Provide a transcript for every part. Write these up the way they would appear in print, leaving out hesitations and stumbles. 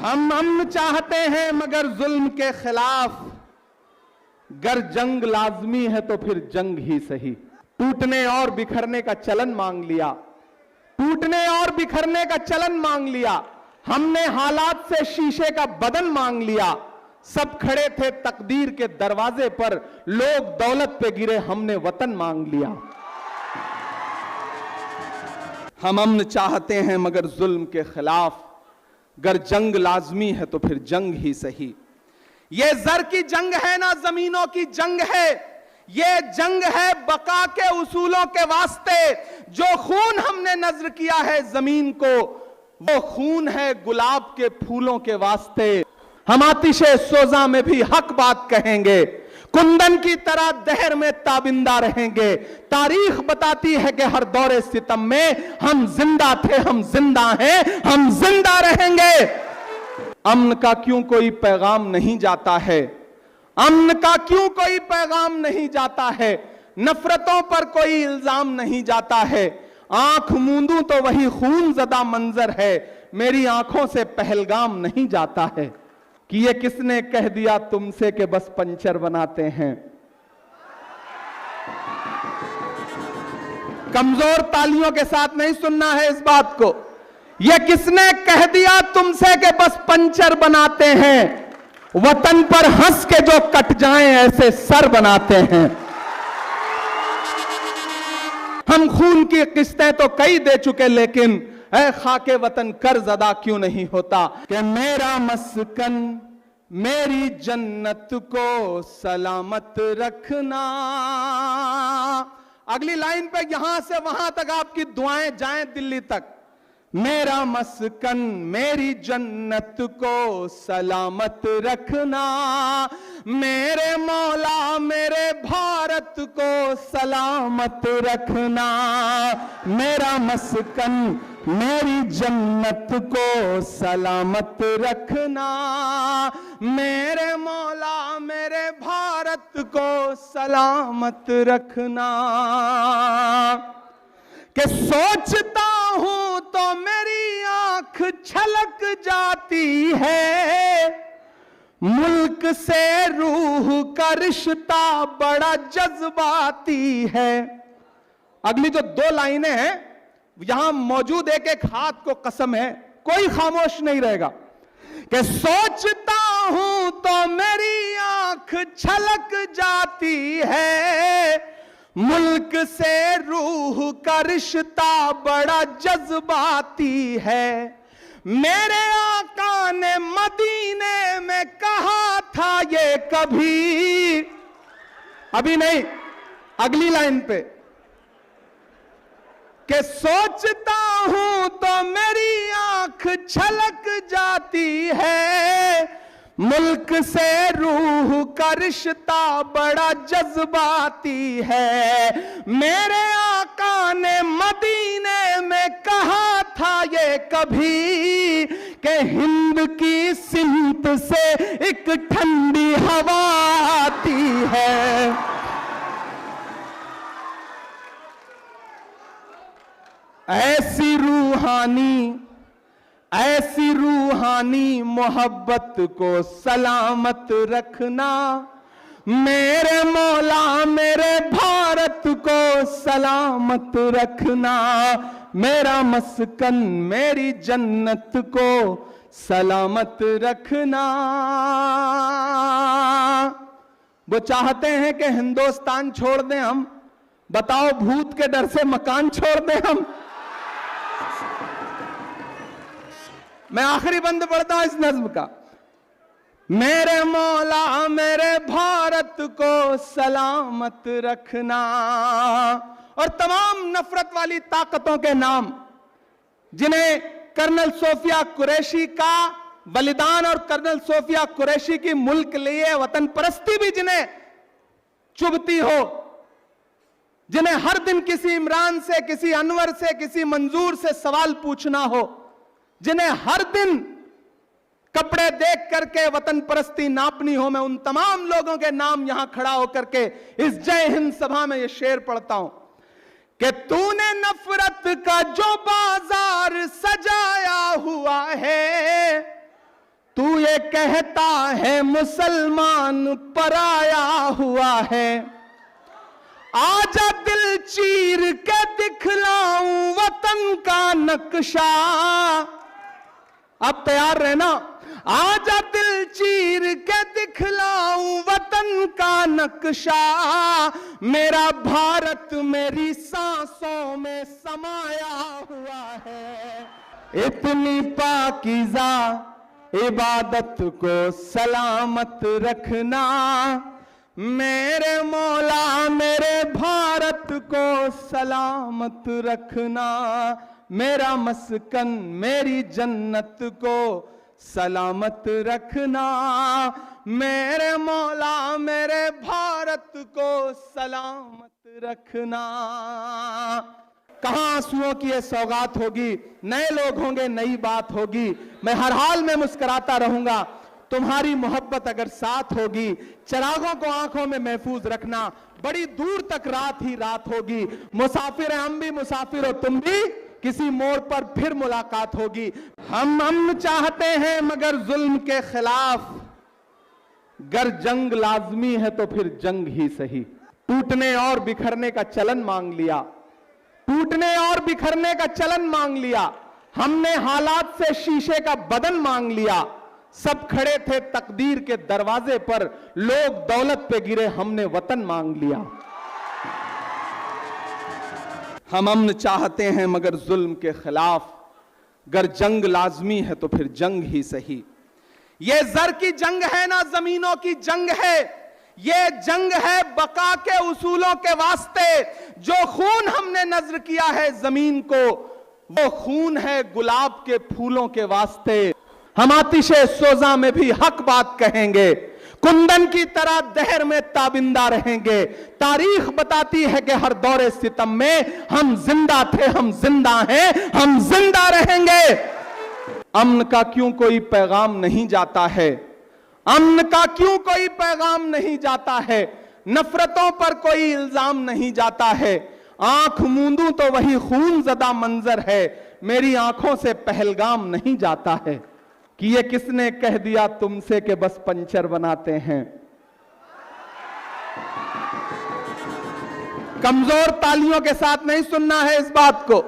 ہم امن چاہتے ہیں مگر ظلم کے خلاف، گر جنگ لازمی ہے تو پھر جنگ ہی صحیح۔ ٹوٹنے اور بکھرنے کا چلن مانگ لیا، ٹوٹنے اور بکھرنے کا چلن مانگ لیا، ہم نے حالات سے شیشے کا بدن مانگ لیا، سب کھڑے تھے تقدیر کے دروازے پر، لوگ دولت پہ گرے ہم نے وطن مانگ لیا۔ ہم امن چاہتے ہیں مگر ظلم کے خلاف، گر جنگ لازمی ہے تو پھر جنگ ہی صحیح۔ یہ زر کی جنگ ہے نہ زمینوں کی جنگ ہے، یہ جنگ ہے بقا کے اصولوں کے واسطے۔ جو خون ہم نے نذر کیا ہے زمین کو، وہ خون ہے گلاب کے پھولوں کے واسطے۔ ہم آتش سوزاں میں بھی حق بات کہیں گے، کندن کی طرح دہر میں تابندہ رہیں گے۔ تاریخ بتاتی ہے کہ ہر دور ستم میں ہم زندہ تھے، ہم زندہ ہیں، ہم زندہ رہیں گے۔ امن کا کیوں کوئی پیغام نہیں جاتا ہے، امن کا کیوں کوئی پیغام نہیں جاتا ہے، نفرتوں پر کوئی الزام نہیں جاتا ہے۔ آنکھ موندوں تو وہی خون زدہ منظر ہے، میری آنکھوں سے پہلگام نہیں جاتا ہے۔ کہ یہ کس نے کہہ دیا تم سے کہ بس پنچر بناتے ہیں؟ کمزور تالیوں کے ساتھ نہیں سننا ہے اس بات کو۔ یہ کس نے کہہ دیا تم سے کہ بس پنچر بناتے ہیں؟ وطن پر ہنس کے جو کٹ جائیں ایسے سر بناتے ہیں۔ ہم خون کی قسطیں تو کئی دے چکے، لیکن اے خاک وطن قرض ادا کیوں نہیں ہوتا؟ کہ میرا مسکن میری جنت کو سلامت رکھنا۔ اگلی لائن پہ یہاں سے وہاں تک آپ کی دعائیں جائیں دلی تک۔ میرا مسکن میری جنت کو سلامت رکھنا، میرے مولا میرے بھارت کو سلامت رکھنا۔ میرا مسکن میری جنت کو سلامت رکھنا، میرے مولا میرے بھارت کو سلامت رکھنا۔ کہ سوچتا ہوں تو میری آنکھ چھلک جاتی ہے، ملک سے روح کا رشتہ بڑا جذباتی ہے۔ اگلی جو دو لائنیں ہیں یہاں موجود ایک ایک ہاتھ کو قسم ہے، کوئی خاموش نہیں رہے گا۔ کہ سوچتا ہوں تو میری آنکھ چھلک جاتی ہے، ملک سے روح کا رشتہ بڑا جذباتی ہے۔ میرے آقا نے مدینے میں کہا تھا یہ کبھی، ابھی نہیں اگلی لائن پہ، کہ سوچتا ہوں تو میری آنکھ چھلک جاتی ہے، ملک سے روح کا رشتہ بڑا جذباتی ہے۔ میرے آقا نے مدینے میں کہا تھا یہ کبھی، کہ ہند کی سمت سے ایک ٹھنڈی ہوا آتی ہے۔ ایسی روحانی محبت کو سلامت رکھنا، میرے مولا میرے بھارت کو سلامت رکھنا، میرا مسکن میری جنت کو سلامت رکھنا۔ وہ چاہتے ہیں کہ ہندوستان چھوڑ دیں ہم، بتاؤ بھوت کے ڈر سے مکان چھوڑ دیں ہم؟ میں آخری بند پڑھتا ہوں اس نظم کا۔ میرے مولا میرے بھارت کو سلامت رکھنا، اور تمام نفرت والی طاقتوں کے نام جنہیں کرنل صوفیہ قریشی کا بلیدان اور کرنل صوفیہ قریشی کی ملک لیے وطن پرستی بھی جنہیں چبھتی ہو، جنہیں ہر دن کسی عمران سے، کسی انور سے، کسی منظور سے سوال پوچھنا ہو، جنہیں ہر دن کپڑے دیکھ کر کے وطن پرستی ناپنی ہو، میں ان تمام لوگوں کے نام یہاں کھڑا ہو کر کے اس جے ہند سبھا میں یہ شعر پڑھتا ہوں کہ تو نے نفرت کا جو بازار سجایا ہوا ہے، मुझे कहता है मुसलमान पराया हुआ है, आजा दिल चीर के दिखलाऊं वतन का नक्शा। अब तैयार रहना, आजा दिल चीर के दिखलाऊं वतन का नक्शा, मेरा भारत मेरी सांसों में समाया हुआ है। इतनी पाकीज़ा इबादत को सलामत रखना, मेरे मौला मेरे भारत को सलामत रखना, मेरा मस्कन मेरी जन्नत को सलामत रखना, मेरे मौला मेरे भारत को सलामत रखना। कहां आंसुओं की ये सौगात होगी, नए लोग होंगे, नई बात होगी। मैं हर हाल में मुस्कुराता रहूंगा, तुम्हारी मोहब्बत अगर साथ होगी। चिरागों को आंखों में महफूज रखना, बड़ी दूर तक रात ही रात होगी। मुसाफिर हैं हम भी, मुसाफिर हो तुम भी, किसी मोड़ पर फिर मुलाकात होगी। हम अमन चाहते हैं मगर जुल्म के खिलाफ, गर जंग लाजमी है तो फिर जंग ही सही। टूटने और बिखरने का चलन मांग लिया, टूटने और बिखरने का चलन मांग लिया। हमने हालात से शीशे का बदन मांग लिया। सब खड़े थे तकदीर के दरवाजे पर, लोग दौलत पे गिरे, हमने वतन मांग लिया। हम अमन चाहते हैं मगर जुल्म के खिलाफ, गर जंग लाजमी है तो फिर जंग ही सही। ये जर की जंग है ना जमीनों की जंग है, ये जंग है बका के उसूलों के वास्ते। जो खून हमने नजर किया है जमीन को, वो खून है गुलाब के फूलों के वास्ते। हम आतिशे सोजा में भी हक बात कहेंगे, कुंदन की तरह दहर में ताबिंदा रहेंगे। तारीख बताती है कि हर दौरे सितम में हम जिंदा थे, हम जिंदा हैं, हम जिंदा रहेंगे। अमन का क्यों कोई पैगाम नहीं जाता है, अमन का क्यों कोई पैगाम नहीं जाता है, नफरतों पर कोई इल्जाम नहीं जाता है। आंख मूंदूं तो वही खून ज़दा मंजर है, मेरी आंखों से पहलगाम नहीं जाता है। कि ये किसने कह दिया तुमसे कि बस पंचर बनाते हैं। कमजोर तालियों के साथ नहीं सुनना है इस बात को।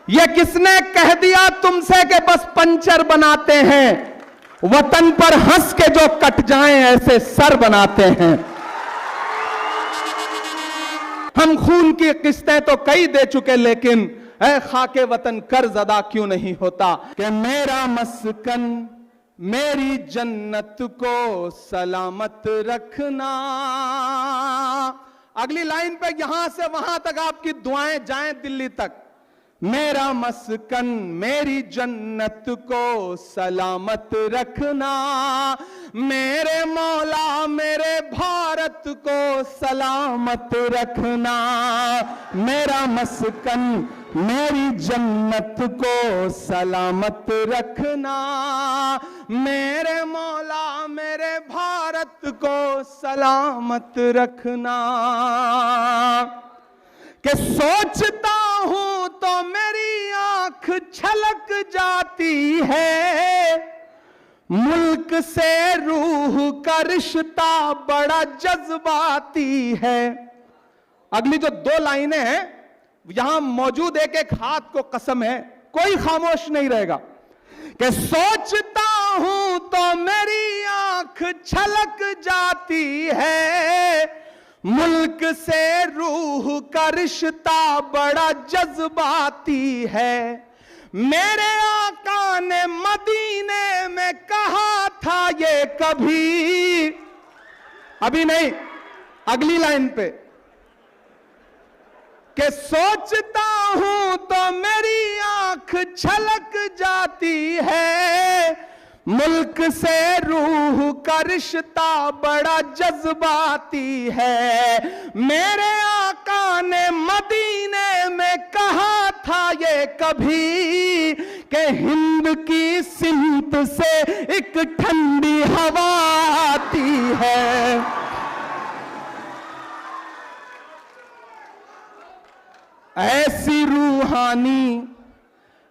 ये किसने कह दिया तुमसे कि बस पंचर बनाते हैं, वतन पर हंस के जो कट जाएं ऐसे सर बनाते हैं। हम खून की किस्तें तो कई दे चुके, लेकिन ऐ खाके वतन कर्ज अदा क्यों नहीं होता। कि मेरा मस्कन मेरी जन्नत को सलामत रखना। अगली लाइन पे यहां से वहां तक आपकी दुआएं जाएं दिल्ली तक। मेरा मस्कन मेरी जन्नत को सलामत रखना, मेरे मौला मेरे भारत को सलामत रखना, मेरा मस्कन मेरी जन्नत को सलामत रखना, मेरे मौला मेरे भारत को सलामत रखना। कि सोचता हूं तो मेरी आंख छलक जाती है, मुल्क से रूह का रिश्ता बड़ा जज्बाती है। अगली जो दो लाइनें हैं, यहां मौजूद एक एक हाथ को कसम है, कोई खामोश नहीं रहेगा। कि सोचता हूं तो मेरी आंख छलक जाती है, मुल्क से रूह का रिश्ता बड़ा जज्बाती है। मेरे आका ने मदीने में कहा था ये कभी, अभी नहीं अगली लाइन पे, कि सोचता हूं तो मेरी आंख छलक जाती है, मुल्क से रूह का रिश्ता बड़ा जज्बाती है। मेरे आका ने मदीने में कहा था ये कभी, कि हिंद की सिमत से एक ठंडी हवा आती है। ऐसी रूहानी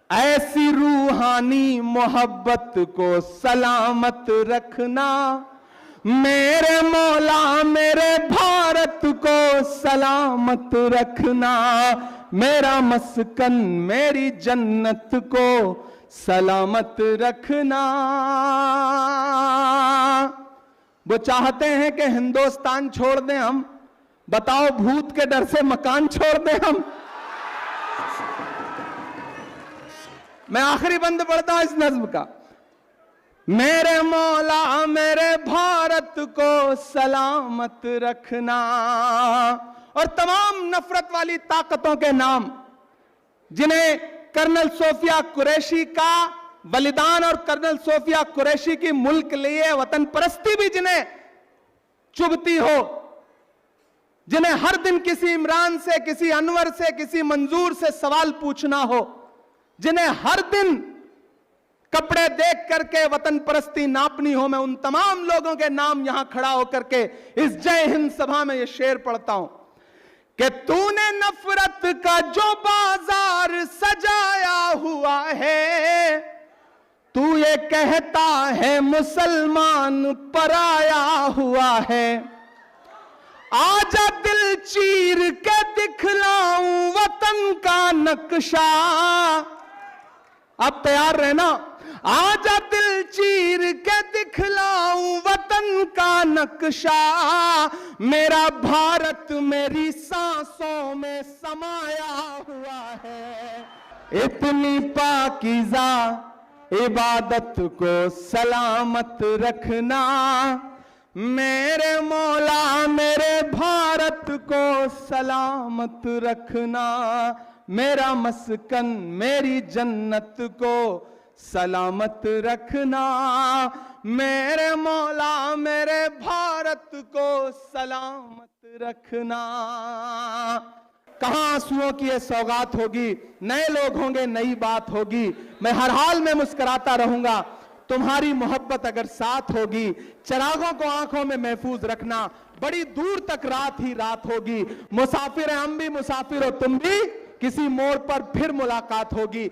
ऐसी रूहानी मोहब्बत को सलामत रखना, मेरे मौला मेरे भारत को सलामत रखना, मेरा मस्कन मेरी जन्नत को सलामत रखना। वो चाहते हैं कि हिंदुस्तान छोड़ दें हम, बताओ भूत के डर से मकान छोड़ दें हम? मैं आखिरी बंद पढ़ता हूं इस नज्म का। मेरे मौला मेरे भारत को सलामत रखना। और तमाम नफरत वाली ताकतों के नाम जिन्हें कर्नल सोफिया कुरैशी का बलिदान और कर्नल सोफिया कुरैशी की मुल्क लिए वतन परस्ती भी जिन्हें चुभती हो, जिन्हें हर दिन किसी इमरान से, किसी अनवर से, किसी मंजूर से सवाल पूछना हो, जिन्हें हर दिन कपड़े देख करके वतन परस्ती नापनी हो, मैं उन तमाम लोगों के नाम यहां खड़ा होकर के इस जय हिंद सभा में ये शेर पढ़ता हूं कि तूने नफरत का जो बाजार सजाया हुआ है, तू ये कहता है मुसलमान पराया हुआ है, आजा दिल चीर के दिखलाऊं वतन का नक्शा। आप तैयार रहना। आजा दिल चीर के दिखलाऊं वतन का नक्शा, मेरा भारत मेरी सांसों में समाया हुआ है। इतनी पाकीज़ा इबादत को सलामत रखना, मेरे मौला मेरे भारत को सलामत रखना, मेरा मस्कन मेरी जन्नत को सलामत रखना, मेरे मौला मेरे भारत को सलामत रखना। कहां आंसुओं की ये सौगात होगी, नए लोग होंगे, नई बात होगी। मैं हर हाल में मुस्कुराता रहूंगा। तुम्हारी मोहब्बत अगर साथ होगी, चिरागों को आंखों में महफूज रखना, बड़ी दूर तक रात ही रात होगी। मुसाफिर हैं हम भी, मुसाफिर हो तुम भी, किसी मोड़ पर फिर मुलाकात होगी।